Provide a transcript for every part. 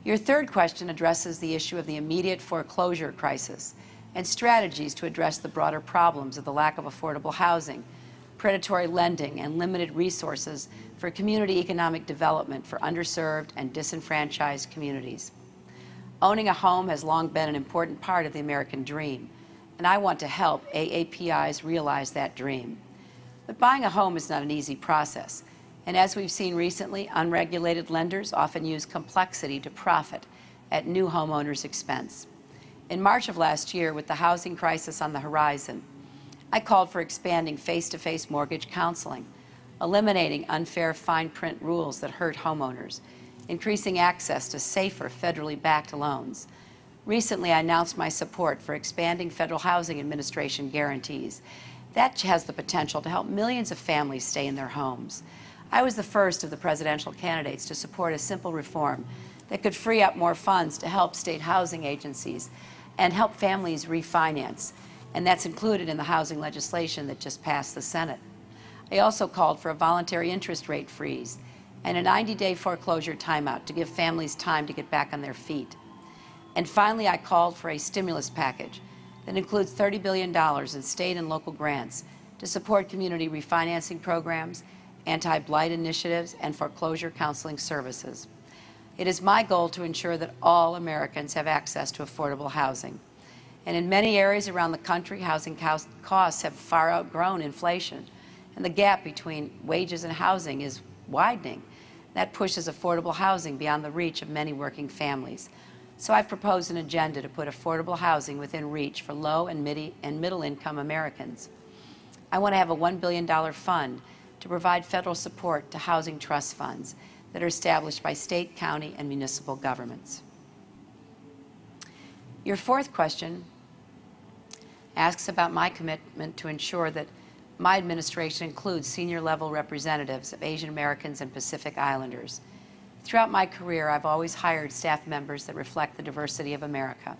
Your third question addresses the issue of the immediate foreclosure crisis and strategies to address the broader problems of the lack of affordable housing, predatory lending, and limited resources for community economic development for underserved and disenfranchised communities. Owning a home has long been an important part of the American dream, and I want to help AAPIs realize that dream. But buying a home is not an easy process, and as we've seen recently, unregulated lenders often use complexity to profit at new homeowners' expense. In March of last year, with the housing crisis on the horizon, I called for expanding face-to-face mortgage counseling, eliminating unfair fine print rules that hurt homeowners, increasing access to safer federally backed loans. Recently, I announced my support for expanding Federal Housing Administration guarantees. That has the potential to help millions of families stay in their homes. I was the first of the presidential candidates to support a simple reform that could free up more funds to help state housing agencies and help families refinance, and that's included in the housing legislation that just passed the Senate. I also called for a voluntary interest rate freeze and a 90-day foreclosure timeout to give families time to get back on their feet. And finally, I called for a stimulus package that includes $30 billion in state and local grants to support community refinancing programs, anti-blight initiatives, and foreclosure counseling services. It is my goal to ensure that all Americans have access to affordable housing. And in many areas around the country, housing costs have far outgrown inflation, and the gap between wages and housing is widening. That pushes affordable housing beyond the reach of many working families. So I've proposed an agenda to put affordable housing within reach for low and middle-income Americans. I want to have a $1 billion fund to provide federal support to housing trust funds that are established by state, county, and municipal governments. Your fourth question asks about my commitment to ensure that my administration includes senior-level representatives of Asian Americans and Pacific Islanders. Throughout my career, I've always hired staff members that reflect the diversity of America.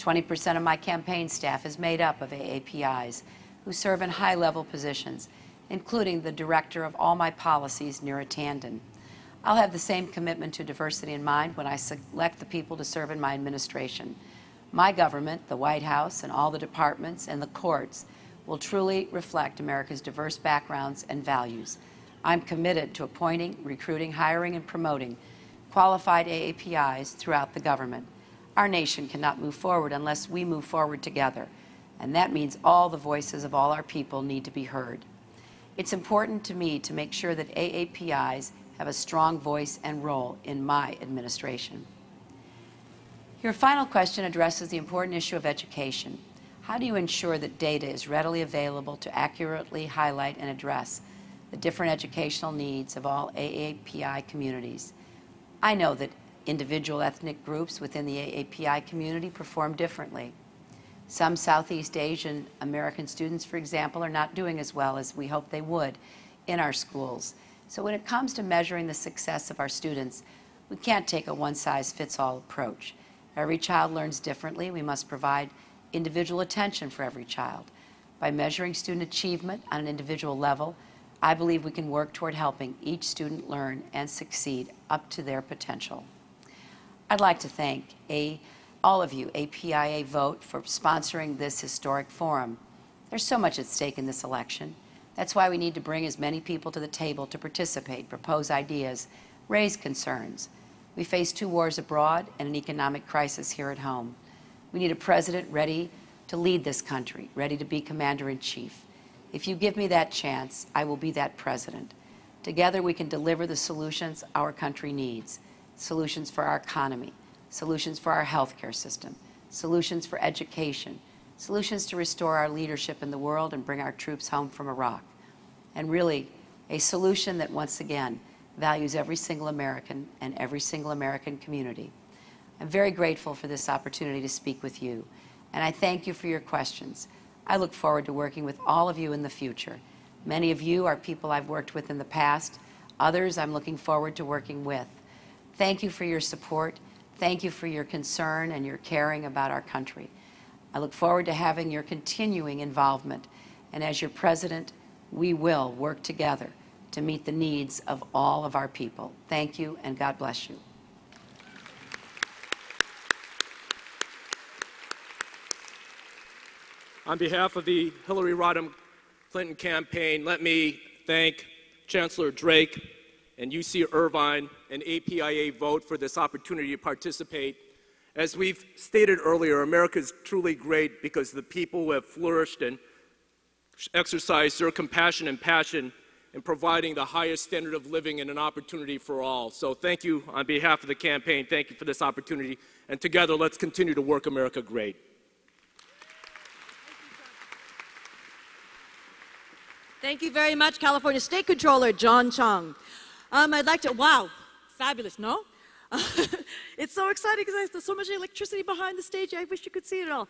20% of my campaign staff is made up of AAPIs who serve in high-level positions, including the director of all my policies, Neera Tanden. I'll have the same commitment to diversity in mind when I select the people to serve in my administration. My government, the White House, and all the departments and the courts will truly reflect America's diverse backgrounds and values. I'm committed to appointing, recruiting, hiring, and promoting qualified AAPIs throughout the government. Our nation cannot move forward unless we move forward together, and that means all the voices of all our people need to be heard. It's important to me to make sure that AAPIs have a strong voice and role in my administration. Your final question addresses the important issue of education. How do you ensure that data is readily available to accurately highlight and address the different educational needs of all AAPI communities? I know that individual ethnic groups within the AAPI community perform differently. Some Southeast Asian American students, for example, are not doing as well as we hope they would in our schools. So when it comes to measuring the success of our students, we can't take a one-size-fits-all approach. Every child learns differently. We must provide individual attention for every child. By measuring student achievement on an individual level, I believe we can work toward helping each student learn and succeed up to their potential. I'd like to thank all of you, APIAVote, for sponsoring this historic forum. There's so much at stake in this election. That's why we need to bring as many people to the table to participate, propose ideas, raise concerns. We face 2 wars abroad and an economic crisis here at home. We need a president ready to lead this country, ready to be commander-in-chief. If you give me that chance, I will be that president. Together we can deliver the solutions our country needs, solutions for our economy, solutions for our healthcare system, solutions for education, solutions to restore our leadership in the world and bring our troops home from Iraq, and really a solution that, once again, values every single American and every single American community. I'm very grateful for this opportunity to speak with you, and I thank you for your questions. I look forward to working with all of you in the future. Many of you are people I've worked with in the past. Others I'm looking forward to working with. Thank you for your support. Thank you for your concern and your caring about our country. I look forward to having your continuing involvement, and as your president, we will work together to meet the needs of all of our people. Thank you, and God bless you. On behalf of the Hillary Rodham Clinton campaign, let me thank Chancellor Drake and UC Irvine and APIAVote for this opportunity to participate. As we've stated earlier, America is truly great because the people who have flourished and exercised their compassion and passion in providing the highest standard of living and an opportunity for all. So thank you on behalf of the campaign. Thank you for this opportunity. And together, let's continue to work America great. Thank you very much, California State Controller John Chung. I'd like to, wow, fabulous, no? It's so exciting because there's so much electricity behind the stage. I wish you could see it all.